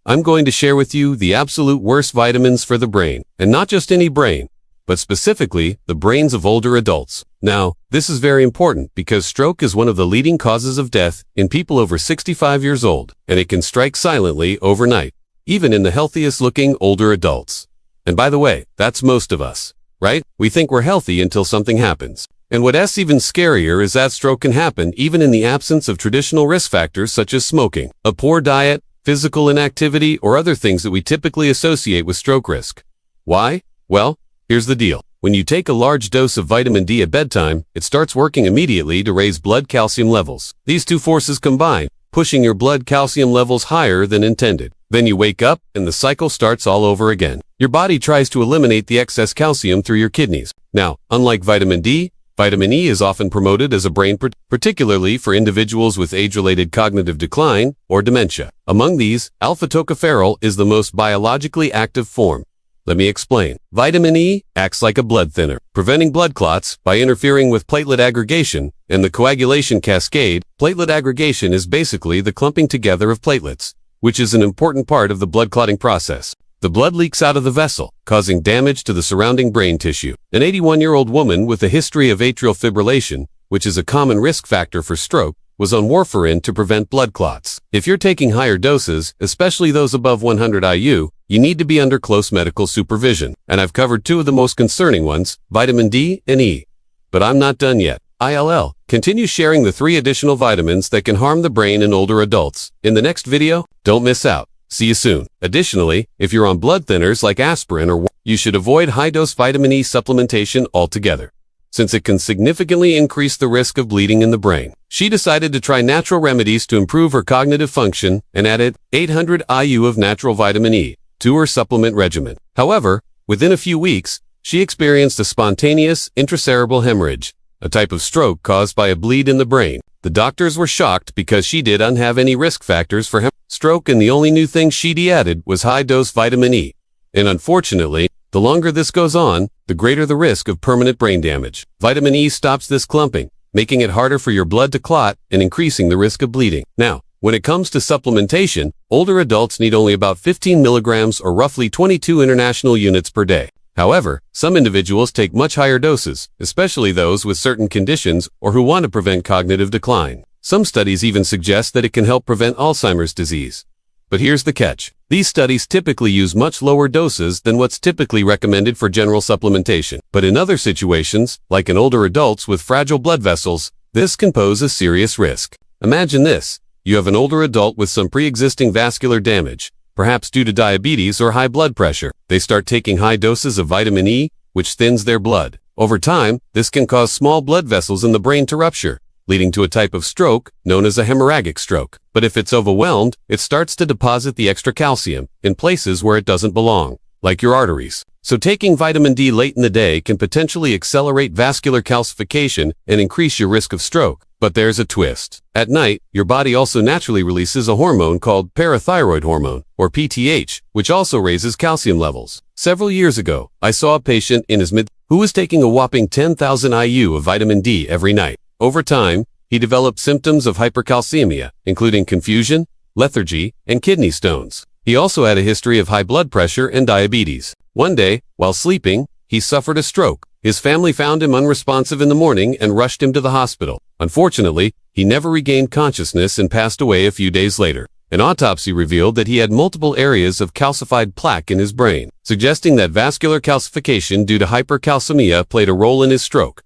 I'm going to share with you the absolute worst vitamins for the brain, and not just any brain, but specifically the brains of older adults. Now, this is very important because stroke is one of the leading causes of death in people over 65 years old, and it can strike silently overnight, even in the healthiest looking older adults. And by the way, that's most of us, right? We think we're healthy until something happens. And what's even scarier is that stroke can happen even in the absence of traditional risk factors such as smoking, a poor diet, physical inactivity, or other things that we typically associate with stroke risk. Why? Well, here's the deal. When you take a large dose of vitamin D at bedtime, it starts working immediately to raise blood calcium levels. These two forces combine, pushing your blood calcium levels higher than intended. Then you wake up, and the cycle starts all over again. Your body tries to eliminate the excess calcium through your kidneys. Now, unlike vitamin D, vitamin E is often promoted as a brain particularly for individuals with age-related cognitive decline or dementia. Among these, alpha-tocopherol is the most biologically active form. Let me explain. Vitamin E acts like a blood thinner, preventing blood clots by interfering with platelet aggregation and the coagulation cascade. Platelet aggregation is basically the clumping together of platelets, which is an important part of the blood clotting process. The blood leaks out of the vessel, causing damage to the surrounding brain tissue. An 81-year-old woman with a history of atrial fibrillation, which is a common risk factor for stroke, was on warfarin to prevent blood clots. If you're taking higher doses, especially those above 100 IU, you need to be under close medical supervision. And I've covered two of the most concerning ones, vitamin D and E. But I'm not done yet. ILL. Continue sharing the 3 additional vitamins that can harm the brain in older adults. In the next video, don't miss out. See you soon. Additionally, if you're on blood thinners like aspirin or you should avoid high-dose vitamin E supplementation altogether, since it can significantly increase the risk of bleeding in the brain. She decided to try natural remedies to improve her cognitive function and added 800 IU of natural vitamin E to her supplement regimen. However, within a few weeks, she experienced a spontaneous intracerebral hemorrhage, a type of stroke caused by a bleed in the brain. The doctors were shocked because she didn't have any risk factors for stroke, and the only new thing she'd added was high-dose vitamin E. And unfortunately, the longer this goes on, the greater the risk of permanent brain damage. Vitamin E stops this clumping, making it harder for your blood to clot and increasing the risk of bleeding. Now, when it comes to supplementation, older adults need only about 15 milligrams or roughly 22 international units per day. However, some individuals take much higher doses, especially those with certain conditions or who want to prevent cognitive decline. Some studies even suggest that it can help prevent Alzheimer's disease. But here's the catch. These studies typically use much lower doses than what's typically recommended for general supplementation. But in other situations, like in older adults with fragile blood vessels, this can pose a serious risk. Imagine this. You have an older adult with some pre-existing vascular damage, perhaps due to diabetes or high blood pressure. They start taking high doses of vitamin E, which thins their blood. Over time, this can cause small blood vessels in the brain to rupture, leading to a type of stroke known as a hemorrhagic stroke. But if it's overwhelmed, it starts to deposit the extra calcium in places where it doesn't belong, like your arteries. So taking vitamin D late in the day can potentially accelerate vascular calcification and increase your risk of stroke. But there's a twist. At night, your body also naturally releases a hormone called parathyroid hormone, or PTH, which also raises calcium levels. Several years ago, I saw a patient in his mid who was taking a whopping 10,000 IU of vitamin D every night. Over time, he developed symptoms of hypercalcemia, including confusion, lethargy, and kidney stones. He also had a history of high blood pressure and diabetes. One day, while sleeping, he suffered a stroke. His family found him unresponsive in the morning and rushed him to the hospital. Unfortunately, he never regained consciousness and passed away a few days later. An autopsy revealed that he had multiple areas of calcified plaque in his brain, suggesting that vascular calcification due to hypercalcemia played a role in his stroke.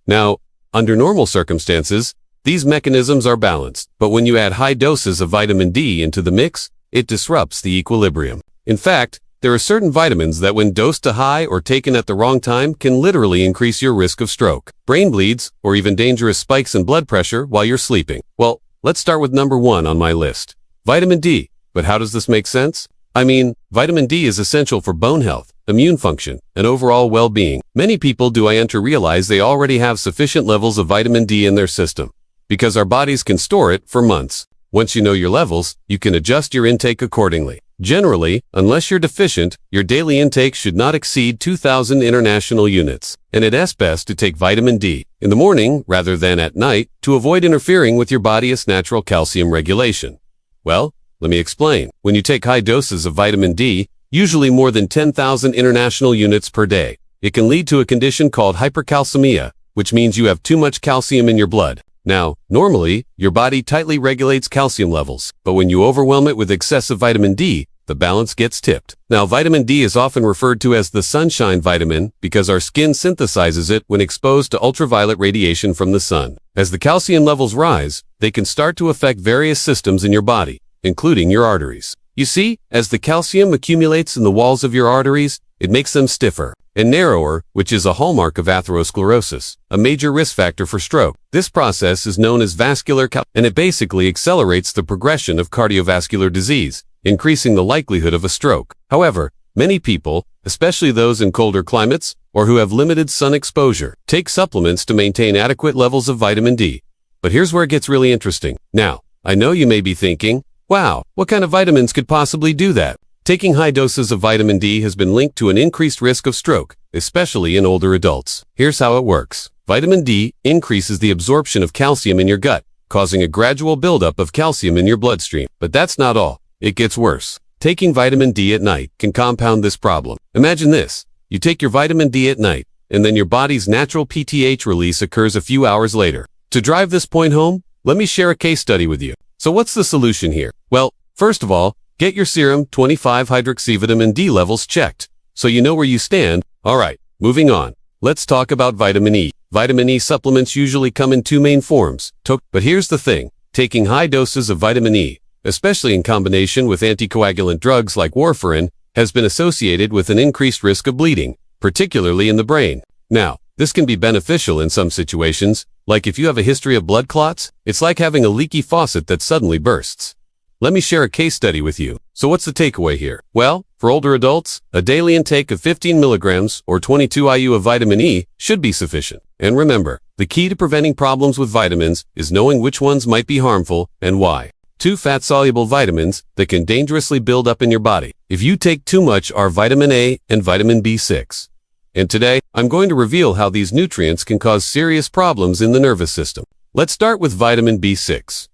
Now, under normal circumstances, these mechanisms are balanced, but when you add high doses of vitamin D into the mix, it disrupts the equilibrium. In fact, there are certain vitamins that when dosed to high or taken at the wrong time can literally increase your risk of stroke, brain bleeds, or even dangerous spikes in blood pressure while you're sleeping. Well, let's start with number 1 on my list. Vitamin D. But how does this make sense? I mean, vitamin D is essential for bone health, immune function, and overall well-being. Many people realize they already have sufficient levels of vitamin D in their system, because our bodies can store it for months. Once you know your levels, you can adjust your intake accordingly. Generally, unless you're deficient, your daily intake should not exceed 2,000 international units, and it's best to take vitamin D in the morning rather than at night to avoid interfering with your body's natural calcium regulation. Well, Let me explain. When you take high doses of vitamin D, usually more than 10,000 international units per day, it can lead to a condition called hypercalcemia, which means you have too much calcium in your blood. Now, normally, your body tightly regulates calcium levels, but when you overwhelm it with excessive vitamin D, the balance gets tipped. Now, vitamin D is often referred to as the sunshine vitamin because our skin synthesizes it when exposed to ultraviolet radiation from the sun. As the calcium levels rise, they can start to affect various systems in your body, including your arteries. You see, as the calcium accumulates in the walls of your arteries, it makes them stiffer and narrower, which is a hallmark of atherosclerosis, a major risk factor for stroke. This process is known as vascular and it basically accelerates the progression of cardiovascular disease, increasing the likelihood of a stroke. However, many people, especially those in colder climates or who have limited sun exposure, take supplements to maintain adequate levels of vitamin D. But here's where it gets really interesting. Now, I know you may be thinking, wow, what kind of vitamins could possibly do that? Taking high doses of vitamin D has been linked to an increased risk of stroke, especially in older adults. Here's how it works. Vitamin D increases the absorption of calcium in your gut, causing a gradual buildup of calcium in your bloodstream. But that's not all. It gets worse. Taking vitamin D at night can compound this problem. Imagine this. You take your vitamin D at night, and then your body's natural PTH release occurs a few hours later. To drive this point home, let me share a case study with you. So what's the solution here? Well, first of all, get your serum 25-hydroxyvitamin D levels checked, so you know where you stand. Alright, moving on. Let's talk about vitamin E. Vitamin E supplements usually come in two main forms, but here's the thing. Taking high doses of vitamin E, especially in combination with anticoagulant drugs like warfarin, has been associated with an increased risk of bleeding, particularly in the brain. Now, this can be beneficial in some situations, like if you have a history of blood clots, it's like having a leaky faucet that suddenly bursts. Let me share a case study with you. So what's the takeaway here? Well, for older adults, a daily intake of 15 milligrams or 22 IU of vitamin E should be sufficient. And remember, the key to preventing problems with vitamins is knowing which ones might be harmful and why. 2 fat-soluble vitamins that can dangerously build up in your body if you take too much are vitamin A and vitamin B6. And today, I'm going to reveal how these nutrients can cause serious problems in the nervous system. Let's start with vitamin B6.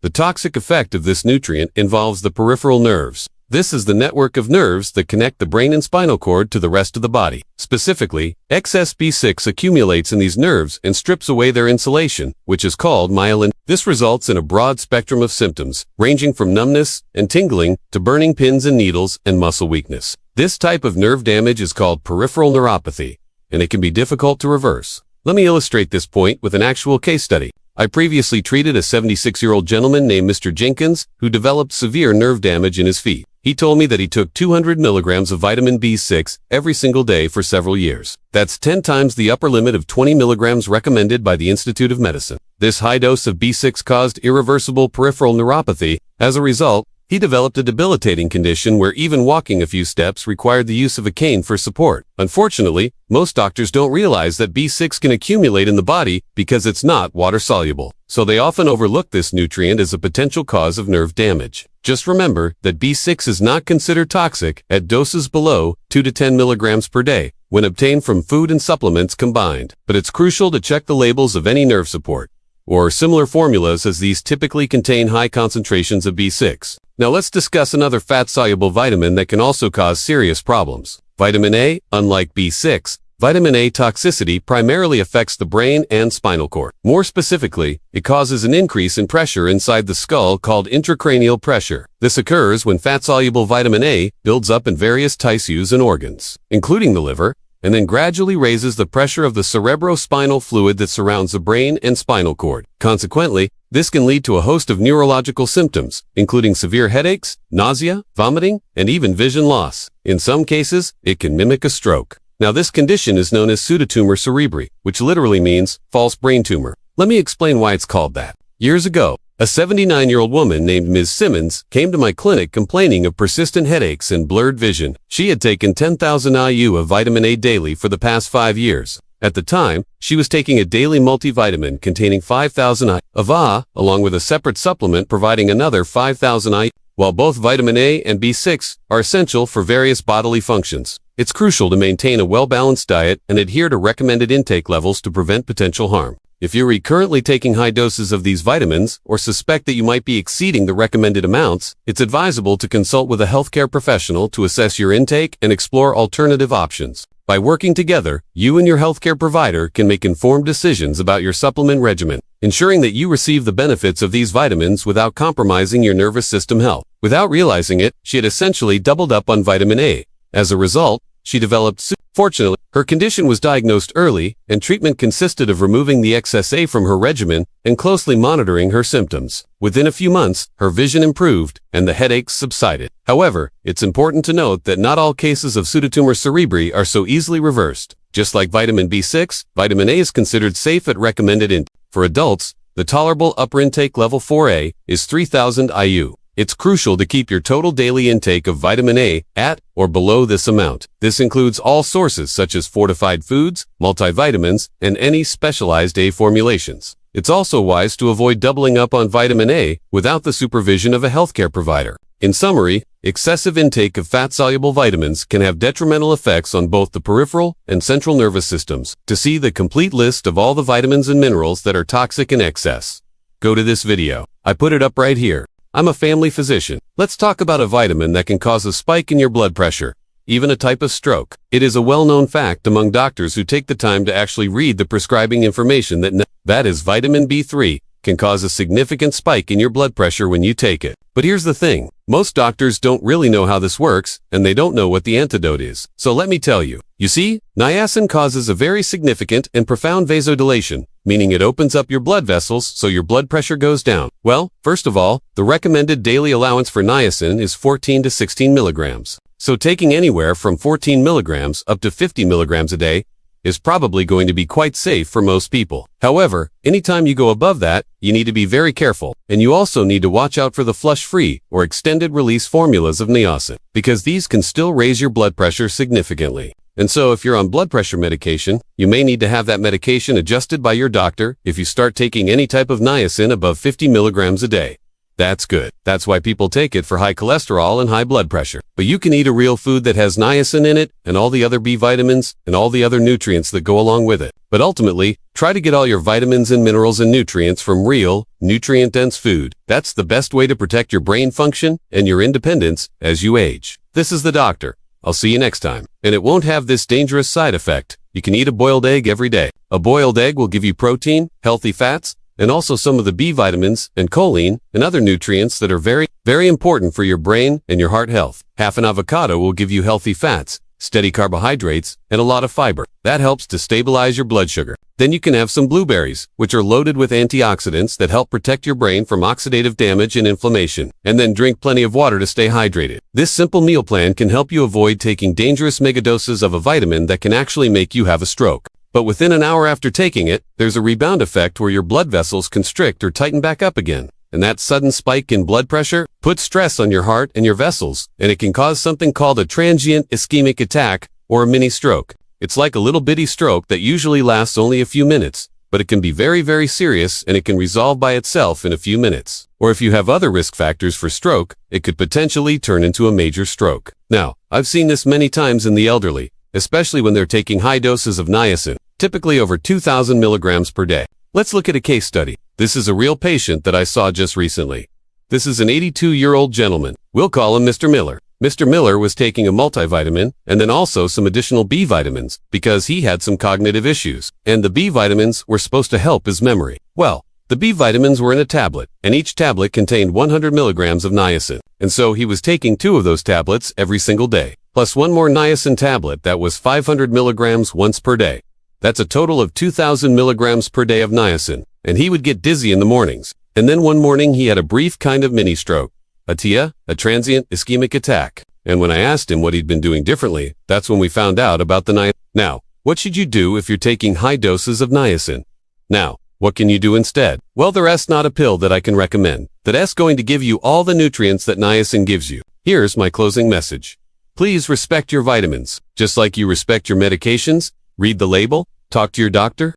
The toxic effect of this nutrient involves the peripheral nerves. This is the network of nerves that connect the brain and spinal cord to the rest of the body. Specifically, excess B6 accumulates in these nerves and strips away their insulation, which is called myelin. This results in a broad spectrum of symptoms, ranging from numbness and tingling to burning pins and needles and muscle weakness. This type of nerve damage is called peripheral neuropathy, and it can be difficult to reverse. Let me illustrate this point with an actual case study. I previously treated a 76-year-old gentleman named Mr. Jenkins who developed severe nerve damage in his feet. He told me that he took 200 milligrams of vitamin B6 every single day for several years. That's 10 times the upper limit of 20 milligrams recommended by the Institute of Medicine. This high dose of B6 caused irreversible peripheral neuropathy. As a result, he developed a debilitating condition where even walking a few steps required the use of a cane for support. Unfortunately, most doctors don't realize that B6 can accumulate in the body because it's not water-soluble. So they often overlook this nutrient as a potential cause of nerve damage. Just remember that B6 is not considered toxic at doses below 2 to 10 milligrams per day when obtained from food and supplements combined. But it's crucial to check the labels of any nerve support or similar formulas as these typically contain high concentrations of B6. Now let's discuss another fat-soluble vitamin that can also cause serious problems. Vitamin A, unlike B6, vitamin A toxicity primarily affects the brain and spinal cord. More specifically, it causes an increase in pressure inside the skull called intracranial pressure. This occurs when fat-soluble vitamin A builds up in various tissues and organs, including the liver, and then gradually raises the pressure of the cerebrospinal fluid that surrounds the brain and spinal cord. Consequently, this can lead to a host of neurological symptoms, including severe headaches, nausea, vomiting, and even vision loss. In some cases, it can mimic a stroke. Now, this condition is known as pseudotumor cerebri, which literally means false brain tumor. Let me explain why it's called that. Years ago, a 79-year-old woman named Ms. Simmons came to my clinic complaining of persistent headaches and blurred vision. She had taken 10,000 IU of vitamin A daily for the past 5 years. At the time, she was taking a daily multivitamin containing 5,000 IU of A, along with a separate supplement providing another 5,000 IU. While both vitamin A and B6 are essential for various bodily functions, it's crucial to maintain a well-balanced diet and adhere to recommended intake levels to prevent potential harm. If you're currently taking high doses of these vitamins or suspect that you might be exceeding the recommended amounts, it's advisable to consult with a healthcare professional to assess your intake and explore alternative options. By working together, you and your healthcare provider can make informed decisions about your supplement regimen, ensuring that you receive the benefits of these vitamins without compromising your nervous system health. Without realizing it, she had essentially doubled up on vitamin A. As a result, she developed. Fortunately, her condition was diagnosed early, and treatment consisted of removing the excess A from her regimen and closely monitoring her symptoms. Within a few months, her vision improved and the headaches subsided. However, it's important to note that not all cases of pseudotumor cerebri are so easily reversed. Just like vitamin B6, vitamin A is considered safe at recommended intake. For adults, the tolerable upper intake level 4A is 3000 IU. It's crucial to keep your total daily intake of vitamin A at or below this amount. This includes all sources such as fortified foods, multivitamins, and any specialized A formulations. It's also wise to avoid doubling up on vitamin A without the supervision of a healthcare provider. In summary, excessive intake of fat-soluble vitamins can have detrimental effects on both the peripheral and central nervous systems. To see the complete list of all the vitamins and minerals that are toxic in excess, go to this video. I put it up right here. I'm a family physician. Let's talk about a vitamin that can cause a spike in your blood pressure, even a type of stroke. It is a well-known fact among doctors who take the time to actually read the prescribing information that is vitamin B3 can cause a significant spike in your blood pressure when you take it. But here's the thing. Most doctors don't really know how this works, and they don't know what the antidote is. So let me tell you. You see, niacin causes a very significant and profound vasodilation, meaning it opens up your blood vessels so your blood pressure goes down. Well, first of all, the recommended daily allowance for niacin is 14 to 16 milligrams. So taking anywhere from 14 milligrams up to 50 milligrams a day is probably going to be quite safe for most people. However, anytime you go above that, you need to be very careful, and you also need to watch out for the flush-free or extended-release formulas of niacin, because these can still raise your blood pressure significantly. And so if you're on blood pressure medication, you may need to have that medication adjusted by your doctor if you start taking any type of niacin above 50 milligrams a day. That's good. That's why people take it for high cholesterol and high blood pressure. But you can eat a real food that has niacin in it and all the other B vitamins and all the other nutrients that go along with it. But ultimately, try to get all your vitamins and minerals and nutrients from real, nutrient-dense food. That's the best way to protect your brain function and your independence as you age. This is the doctor. I'll see you next time. And it won't have this dangerous side effect. You can eat a boiled egg every day. A boiled egg will give you protein, healthy fats, and also some of the B vitamins and choline and other nutrients that are very, very important for your brain and your heart health. Half an avocado will give you healthy fats, steady carbohydrates, and a lot of fiber. That helps to stabilize your blood sugar. Then you can have some blueberries, which are loaded with antioxidants that help protect your brain from oxidative damage and inflammation. And then drink plenty of water to stay hydrated. This simple meal plan can help you avoid taking dangerous megadoses of a vitamin that can actually make you have a stroke. But within an hour after taking it, there's a rebound effect where your blood vessels constrict or tighten back up again. And that sudden spike in blood pressure puts stress on your heart and your vessels, and it can cause something called a transient ischemic attack or a mini stroke. It's like a little bitty stroke that usually lasts only a few minutes, but it can be very, very serious, and it can resolve by itself in a few minutes. Or if you have other risk factors for stroke, it could potentially turn into a major stroke. Now, I've seen this many times in the elderly, especially when they're taking high doses of niacin, typically over 2,000 milligrams per day. Let's look at a case study. This is a real patient that I saw just recently. This is an 82-year-old gentleman. We'll call him Mr. Miller. Mr. Miller was taking a multivitamin and then also some additional B vitamins because he had some cognitive issues, and the B vitamins were supposed to help his memory. Well, the B vitamins were in a tablet, and each tablet contained 100 milligrams of niacin, and so he was taking 2 of those tablets every single day, plus 1 more niacin tablet that was 500 milligrams once per day. That's a total of 2,000 milligrams per day of niacin, and he would get dizzy in the mornings. And then one morning he had a brief kind of mini stroke, a TIA, a transient ischemic attack. And when I asked him what he'd been doing differently, that's when we found out about the niacin. Now, what should you do if you're taking high doses of niacin? Now, what can you do instead? Well, there's not a pill that I can recommend that's going to give you all the nutrients that niacin gives you. Here's my closing message. Please respect your vitamins, just like you respect your medications. Read the label, talk to your doctor,